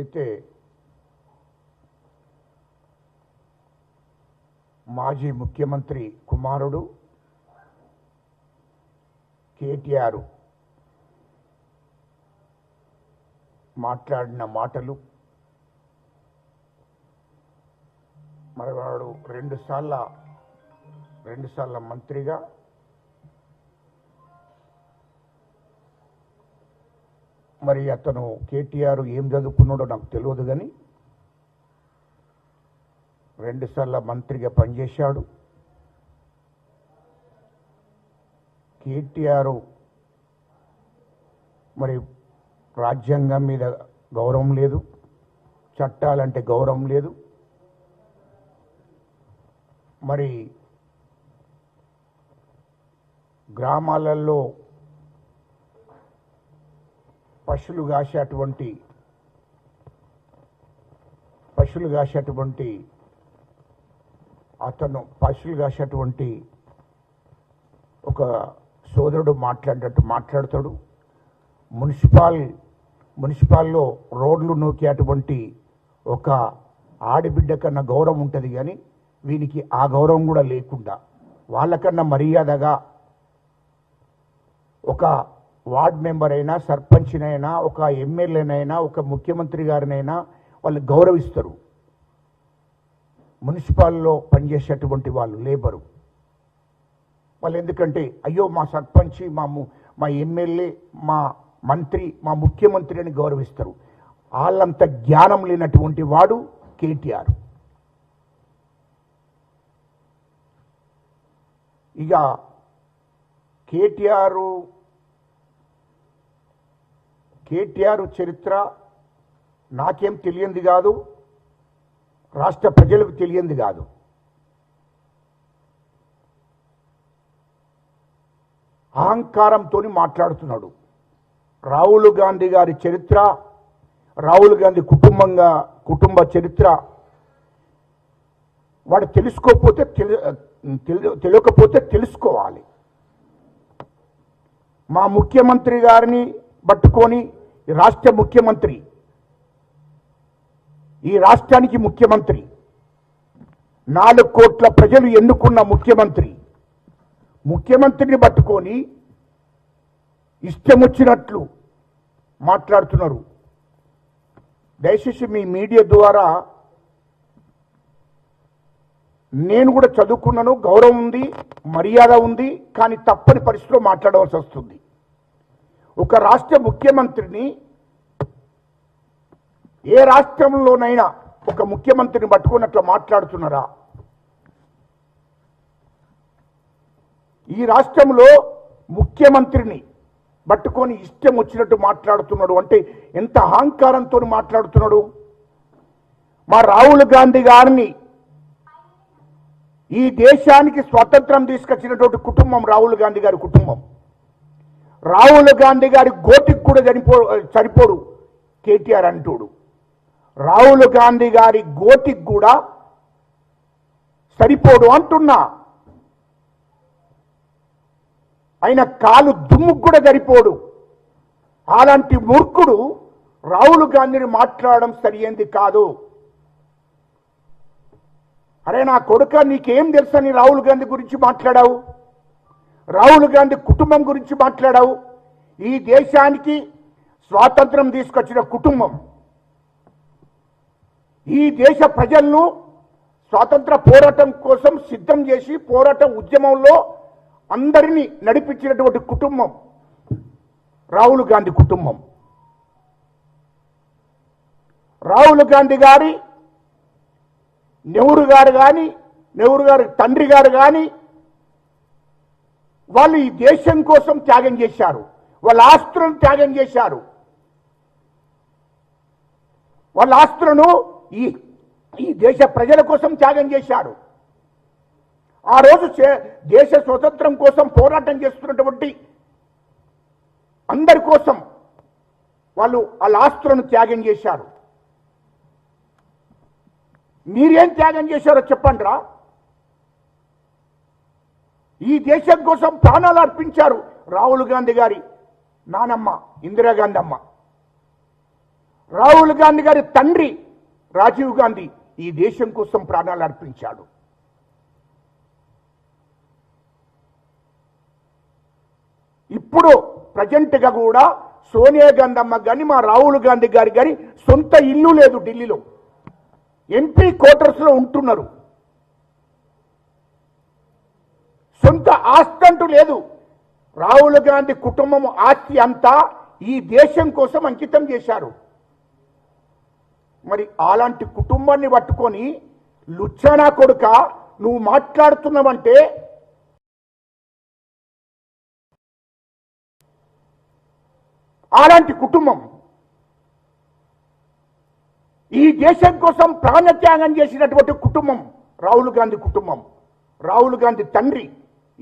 ఏదైతే మాజీ ముఖ్యమంత్రి కుమారుడు కేటీఆర్ మాట్లాడిన మాటలు, మరి వాడు రెండుసార్ల మంత్రిగా మరి అతను కేటీఆర్ ఏం చదువుకున్నాడో నాకు తెలియదు, కానీ రెండుసార్ల మంత్రిగా పనిచేశాడు. కేటీఆర్ మరి రాజ్యాంగం మీద గౌరవం లేదు, చట్టాలంటే గౌరవం లేదు. మరి గ్రామాలలో పశువులు కాసేటువంటి ఒక సోదరుడు మాట్లాడతాడు. మున్సిపాల్లో రోడ్లు నూకేటువంటి ఒక ఆడబిడ్డ కన్నా గౌరవం ఉంటుంది, కానీ వీనికి ఆ గౌరవం కూడా లేకుండా వాళ్ళకన్నా మర్యాదగా ఒక వార్డ్ మెంబర్ అయినా, సర్పంచ్నైనా, ఒక ఎమ్మెల్యేనైనా, ఒక ముఖ్యమంత్రి గారినైనా వాళ్ళు గౌరవిస్తారు. మున్సిపాల్లో పనిచేసేటువంటి వాళ్ళు లేబరు వాళ్ళు ఎందుకంటే అయ్యో మా సర్పంచ్, మా ఎమ్మెల్యే, మా మంత్రి, మా ముఖ్యమంత్రి అని గౌరవిస్తారు. వాళ్ళంత జ్ఞానం లేనటువంటి వాడు కేటీఆర్. ఇక కేటీఆర్ చరిత్ర నాకేం తెలియంది కాదు, రాష్ట్ర ప్రజలకు తెలియంది కాదు. అహంకారంతో మాట్లాడుతున్నాడు. రాహుల్ గాంధీ గారి చరిత్ర, రాహుల్ గాంధీ కుటుంబ చరిత్ర వాడు తెలియకపోతే తెలుసుకోవాలి. మా ముఖ్యమంత్రి గారిని పట్టుకొని రాష్ట్ర ముఖ్యమంత్రి, ఈ రాష్ట్రానికి ముఖ్యమంత్రి, 4 కోట్ల ప్రజలు ఎన్నుకున్న ముఖ్యమంత్రిని పట్టుకొని ఇష్టం వచ్చినట్లు మాట్లాడుతున్నారు. దయచేసి మీ మీడియా ద్వారా, నేను కూడా చదువుకున్నాను, గౌరవం ఉంది, మర్యాద ఉంది, కానీ తప్పని పరిస్థితిలో మాట్లాడవలసి వస్తుంది. ఒక రాష్ట్ర ముఖ్యమంత్రిని, ఏ రాష్ట్రంలోనైనా ఒక ముఖ్యమంత్రిని పట్టుకున్నట్లు మాట్లాడుతున్నారా? ఈ రాష్ట్రంలో ముఖ్యమంత్రిని పట్టుకొని ఇష్టం వచ్చినట్టు మాట్లాడుతున్నాడు అంటే ఎంత అహంకారంతో మాట్లాడుతున్నాడు. మా రాహుల్ గాంధీ గారిని, ఈ దేశానికి స్వాతంత్రం తీసుకొచ్చినటువంటి కుటుంబం రాహుల్ గాంధీ గారి కుటుంబం. రాహుల్ గాంధీ గారి గోటికి కూడా సరిపోడు కేటీఆర్ అంటోడు. రాహుల్ గాంధీ గారి గోటికి కూడా సరిపోడు అంటున్నా. ఆయన కాలు దుమ్ముకు కూడా సరిపోడు. అలాంటి మూర్ఖుడు రాహుల్ గాంధీని మాట్లాడడం సరియైంది కాదు. అరే నా కొడుక, నీకేం తెలుసని రాహుల్ గాంధీ గురించి మాట్లాడావు? రాహుల్ గాంధీ కుటుంబం గురించి మాట్లాడావు? ఈ దేశానికి స్వాతంత్రం తీసుకొచ్చిన కుటుంబం, ఈ దేశ ప్రజలను స్వాతంత్ర పోరాటం కోసం సిద్ధం చేసి పోరాటం ఉద్యమంలో అందరినీ నడిపించినటువంటి కుటుంబం రాహుల్ గాంధీ కుటుంబం. రాహుల్ గాంధీ గారి నెహ్రూ గారి తండ్రి గారు కానీ వాళ్ళు ఈ దేశం కోసం త్యాగం చేశారు. వాళ్ళ ఆస్తులను త్యాగం చేశారు. వాళ్ళ ఆస్తులను ఈ దేశ ప్రజల కోసం త్యాగం చేశారు. ఆ రోజు దేశ స్వతంత్రం కోసం పోరాటం చేస్తున్నటువంటి అందరి కోసం వాళ్ళు వాళ్ళ ఆస్తులను త్యాగం చేశారు. మీరేం త్యాగం చేశారో చెప్పండి రా. ఈ దేశం కోసం ప్రాణాలు అర్పించారు రాహుల్ గాంధీ గారి నానమ్మ ఇందిరాగాంధీ అమ్మ. రాహుల్ గాంధీ గారి తండ్రి రాజీవ్ గాంధీ ఈ దేశం కోసం ప్రాణాలు అర్పించాడు. ఇప్పుడు ప్రజెంట్గా కూడా సోనియా గాంధీ అమ్మ కానీ మా రాహుల్ గాంధీ గారి కానీ సొంత ఇల్లు లేదు. ఢిల్లీలో ఎంపీ క్వార్టర్స్లో ఉంటున్నారు. సొంత ఆస్తి అంటూ లేదు. రాహుల్ గాంధీ కుటుంబం ఆస్తి అంతా ఈ దేశం కోసం అంకితం చేశారు. మరి అలాంటి కుటుంబాన్ని పట్టుకొని లుచ్చానా కొడుక నువ్వు మాట్లాడుతున్నావంటే అలాంటి కుటుంబం ఈ దేశం కోసం ప్రాణత్యాగం చేసినటువంటి కుటుంబం రాహుల్ గాంధీ కుటుంబం. రాహుల్ గాంధీ తండ్రి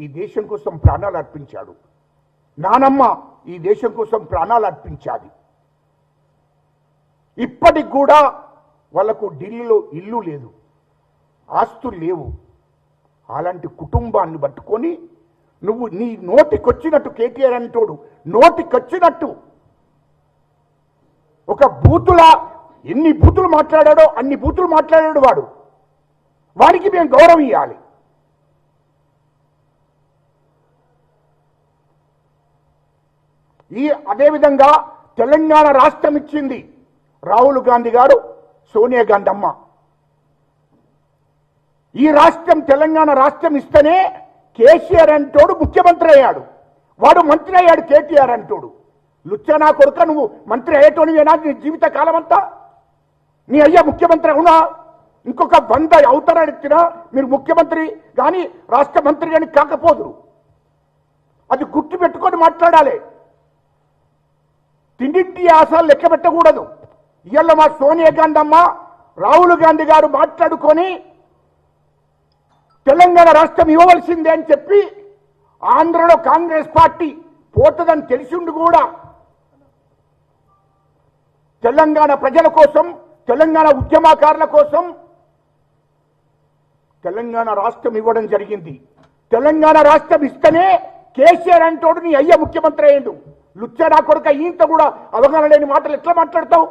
ఈ దేశం కోసం ప్రాణాలు అర్పించాడు. నానమ్మ ఈ దేశం కోసం ప్రాణాలు అర్పించాది. ఇప్పటికి కూడా వాళ్లకు ఢిల్లీలో ఇల్లు లేదు, ఆస్తులు లేవు. అలాంటి కుటుంబాన్ని పట్టుకొని నువ్వు నీ నోటికొచ్చినట్టు కేటీఆర్ అంటోడు నోటికొచ్చినట్టు ఒక బూతులా ఎన్ని బూతులు మాట్లాడాడో అన్ని బూతులు మాట్లాడాడు వాడు. వాడికి మేము గౌరవం ఇవ్వాలి. అదేవిధంగా తెలంగాణ రాష్ట్రం ఇచ్చింది రాహుల్ గాంధీ గారు, సోనియా గాంధీ అమ్మ. ఈ రాష్ట్రం తెలంగాణ రాష్ట్రం ఇస్తేనే కేసీఆర్ అంటోడు ముఖ్యమంత్రి అయ్యాడు. వాడు మంత్రి అయ్యాడు కేటీఆర్ అంటోడు. లుచ్చనా కొడుక నువ్వు మంత్రి అయ్యేటోనివేనా నీ జీవిత కాలం అంతా? నీ అయ్యా ముఖ్యమంత్రి అవునా? ఇంకొక 100 అవతరణెత్తినా మీరు ముఖ్యమంత్రి కానీ రాష్ట్ర మంత్రి కానీ కాకపోదురు. అది గుర్తు పెట్టుకొని మాట్లాడాలి. తిండింటి ఆశలు లెక్క పెట్టకూడదు. ఇవాళ మా సోనియా గాంధీ అమ్మ రాహుల్ గాంధీ గారు మాట్లాడుకొని తెలంగాణ రాష్ట్రం ఇవ్వవలసిందే అని చెప్పి ఆంధ్రలో కాంగ్రెస్ పార్టీ పోతుందని తెలిసిండు కూడా తెలంగాణ ప్రజల కోసం, తెలంగాణ ఉద్యమకారుల కోసం తెలంగాణ రాష్ట్రం ఇవ్వడం జరిగింది. తెలంగాణ రాష్ట్రం ఇస్తేనే కేసీఆర్ అంటోడు నీ అయ్య ముఖ్యమంత్రి అయ్యిండు. లుచ్చనా కొడుక ఈంత కూడా అవగాహన లేని మాటలు ఎట్లా మాట్లాడతావు?